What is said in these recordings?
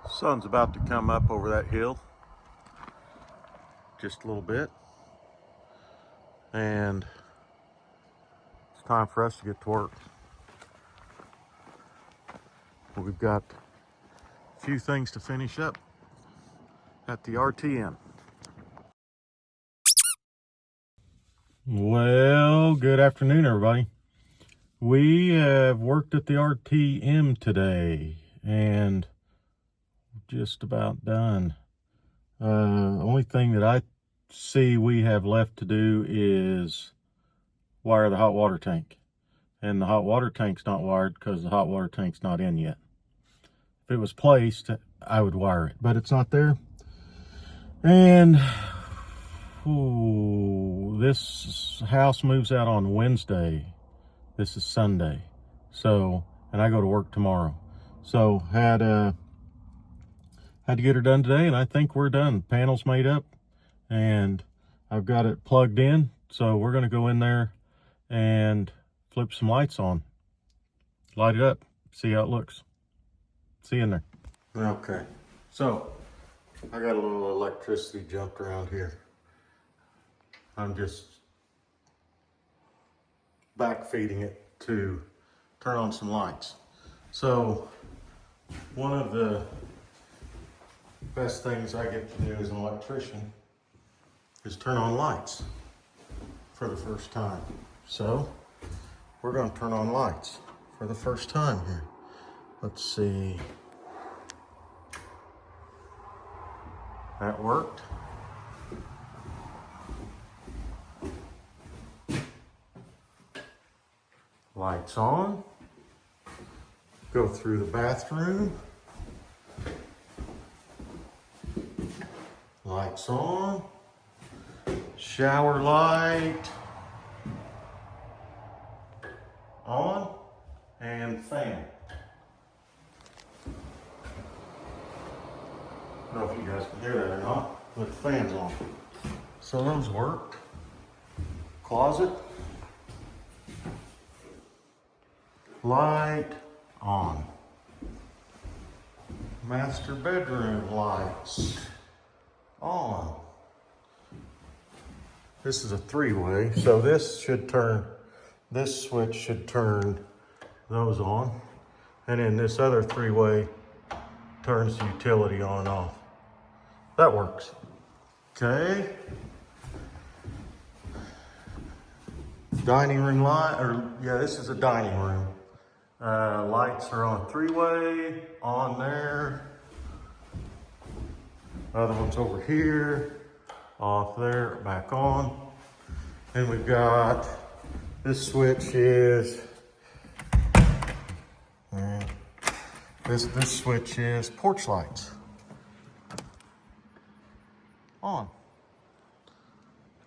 Sun's about to come up over that hill just a little bit, and it's time for us to get to work. We've got a few things to finish up at the RTM. Well, good afternoon, everybody. We have worked at the RTM today and just about done. Only thing that I see we have left to do is wire the hot water tank. And the hot water tank's not wired because the hot water tank's not in yet. If it was placed, I would wire it, but it's not there. And this house moves out on Wednesday. This is Sunday. So, and I go to work tomorrow. So had to get her done today, and I think we're done. Panel's made up, and I've got it plugged in. So we're gonna go in there and flip some lights on. Light it up, see how it looks. See you in there. Okay, so I got a little electricity jumped around here. I'm just back feeding it to turn on some lights. So one of the best things I get to do as an electrician is turn on lights for the first time. So we're going to turn on lights for the first time here. Let's see. That worked. Lights on. Go through the bathroom. Lights on. Shower light on, and fan. I don't know if you guys can hear that or not, but the fan's on. So those worked. Closet. Light on. Master bedroom lights on. This is a three-way, so this switch should turn those on. And then this other three-way turns the utility on and off. That works. Okay. Dining room light, this is a dining room. Lights are on three-way, on there. Other one's over here, off there, back on. And we've got, this switch is, this switch is porch lights. On.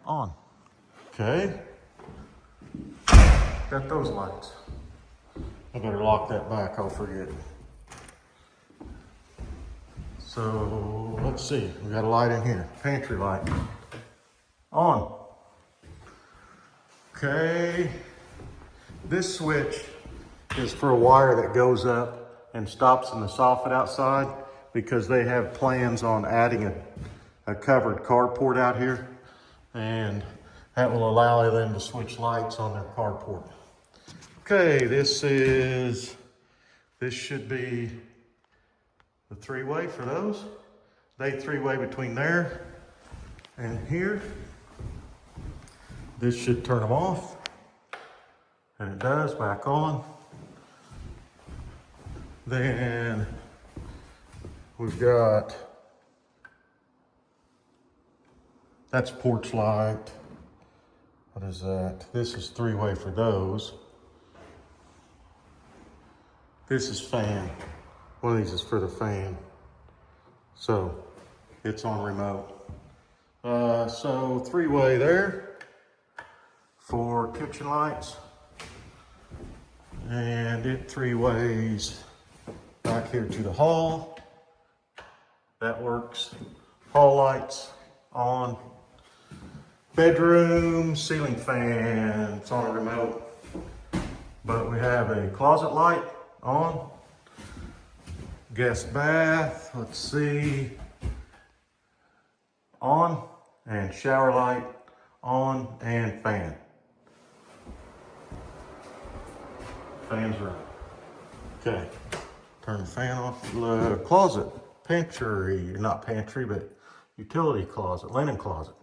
On. Okay. Got those lights. I better lock that back, I'll forget. So let's see, we got a light in here, pantry light. On. Okay. This switch is for a wire that goes up and stops in the soffit outside, because they have plans on adding a covered carport out here, and that will allow them to switch lights on their carport. Okay, this should be the three-way for those. They three-way between there and here. This should turn them off, and it does, back on. Then we've got, that's porch light. What is that? This is three-way for those. This is fan. One of these is for the fan. So it's on remote. So three-way there for kitchen lights. And it three-ways back here to the hall. That works. Hall lights on. Bedroom ceiling fan, it's on a remote. But we have a closet light on. Guest bath, let's see. On, and shower light on, and fan. Fan's running. Okay, turn the fan off. Closet, pantry, not pantry, but utility closet, linen closet.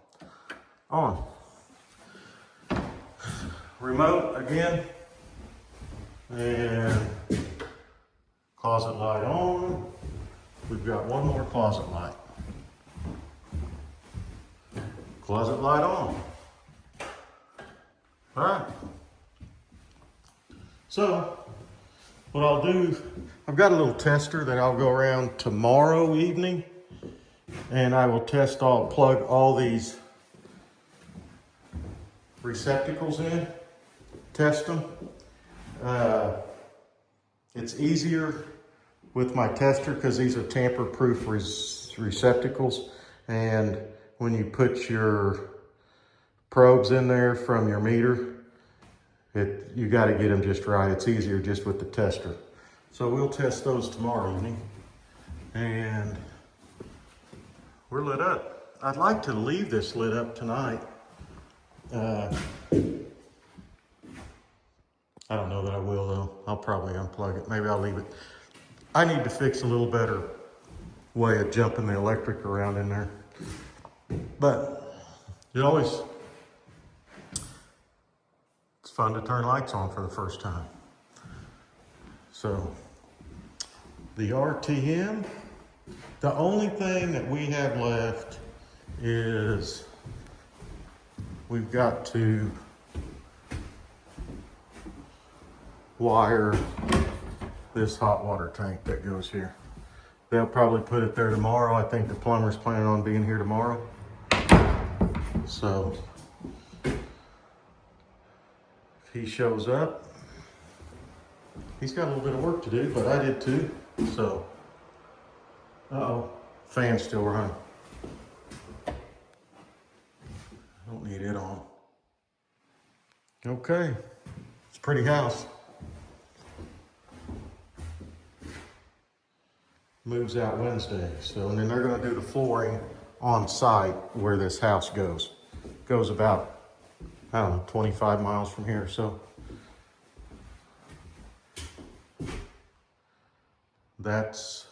On. Remote again. And closet light on. We've got one more closet light. Closet light on. All right. So, what I'll do, I've got a little tester that I'll go around tomorrow evening, and I will plug all these receptacles in, test them. It's easier with my tester because these are tamper-proof receptacles, and when you put your probes in there from your meter, you got to get them just right. It's easier just with the tester. So we'll test those tomorrow evening, and we're lit up. I'd like to leave this lit up tonight. I don't know that I will though. I'll probably unplug it. Maybe I'll leave it. I need to fix a little better way of jumping the electric around in there. But it's fun to turn lights on for the first time. So the RTM, the only thing that we have left is we've got to wire this hot water tank that goes here. They'll probably put it there tomorrow. I think the plumber's planning on being here tomorrow. So if he shows up, he's got a little bit of work to do, but I did too. So, fan's still running. I don't need it on. Okay, it's a pretty house. Moves out Wednesday. So, and then they're gonna do the flooring on site where this house goes. Goes about, I don't know, 25 miles from here. So that's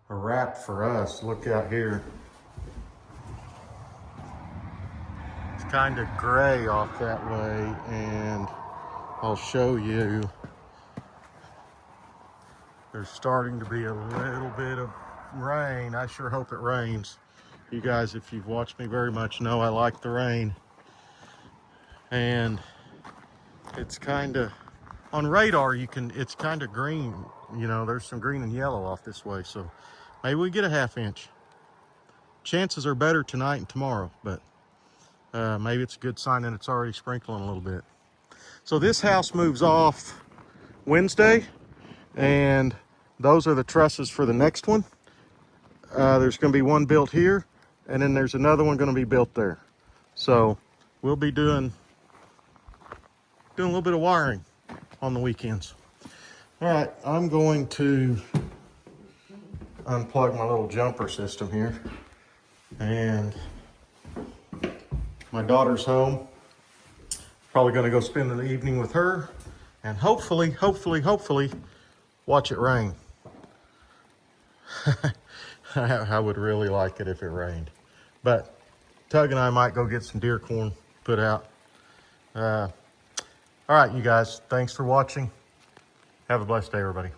a wrap for us. Look out here. It's kind of gray off that way, and I'll show you. There's starting to be a little bit of rain. I sure hope it rains. You guys, if you've watched me very much, know I like the rain. And it's kind of, on radar, it's kind of green. You know, there's some green and yellow off this way. So maybe we get a ½ inch. Chances are better tonight and tomorrow, but maybe it's a good sign that it's already sprinkling a little bit. So this house moves off Wednesday, and those are the trusses for the next one. There's going to be one built here, and then there's another one going to be built there. So we'll be doing a little bit of wiring on the weekends. All right, I'm going to unplug my little jumper system here, and my daughter's home. Probably going to go spend the evening with her, and hopefully watch it rain. I would really like it if it rained. But Tug and I might go get some deer corn put out. All right, you guys, thanks for watching. Have a blessed day, everybody.